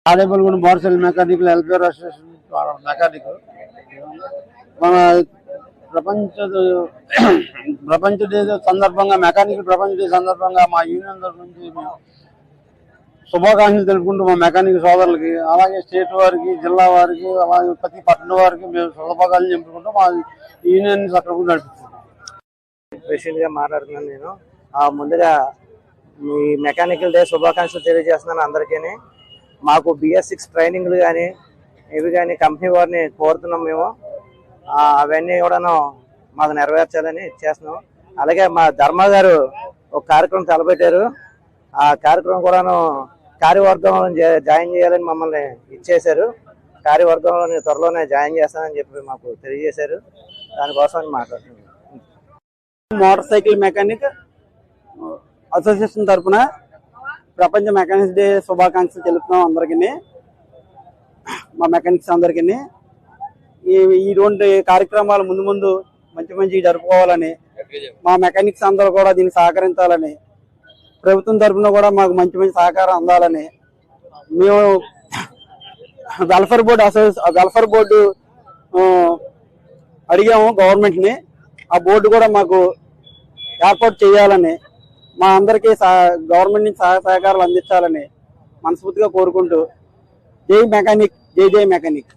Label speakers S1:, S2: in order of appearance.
S1: ఆదేపల్లిగూడ motorcycle mechanic welfare association mechanic మన ప్రపంచ day సందర్భంగా మెకానిక్ ప్రపంచ డే సందర్భంగా మా యూనియన్ తరఫు నుంచి మేము శుభాకాంక్షలు తెలుపుకుంటూ మా మెకానిక్ సోదరులకి, అలాగే స్టేట్ వారికి, జిల్లా వారికి, అలాగే ప్రతి పట్టణ వారికి మేము శుభాకాంక్షలు చెప్పుకుంటూ మా యూనియన్ సక్రమంగా నడిపిస్తున్నాం.
S2: ప్రెసిడెంట్ గా మాట్లాడుతున్నాను నేను. ముందుగా మీ మెకానికల్ డే శుభాకాంక్షలు తెలియజేస్తున్నాను అందరికీ. మాకు BS6 ట్రైనింగ్లు కానీ ఇవి కానీ కంపెనీ వారిని కోరుతున్నాం మేము. అవన్నీ కూడాను మాకు నెరవేర్చాలని చేస్తున్నాం. అలాగే మా ధర్మ గారు ఒక కార్యక్రమం తలపెట్టారు. ఆ కార్యక్రమం కూడాను కార్యవర్గంలో జాయిన్ చేయాలని మమ్మల్ని ఇచ్చేశారు. కార్యవర్గంలో త్వరలోనే జాయిన్ చేస్తానని చెప్పి మాకు తెలియజేశారు. దానికోసం మాట్లాడుతున్నాం.
S3: మోటార్ సైకిల్ మెకానిక్ అసోసియేషన్ తరఫున ప్రపంచ మెకానిక్స్ డే శుభాకాంక్షలు తెలుపుతున్నాం అందరికీ, మా మెకానిక్స్ అందరికీ. ఇటువంటి కార్యక్రమాలు ముందు ముందు మంచి జరుపుకోవాలని, మా మెకానిక్స్ అందరూ కూడా దీనికి సహకరించాలని, ప్రభుత్వం తరఫున కూడా మాకు మంచి సహకారం అందాలని మేము వెల్ఫేర్ బోర్డు అడిగాము గవర్నమెంట్ని. ఆ బోర్డు కూడా మాకు ఏర్పాటు చేయాలని, మా అందరికీ గవర్నమెంట్ నుంచి సహకారాలు అందించాలని మనస్ఫూర్తిగా కోరుకుంటూ జై మెకానిక్, జై మెకానిక్.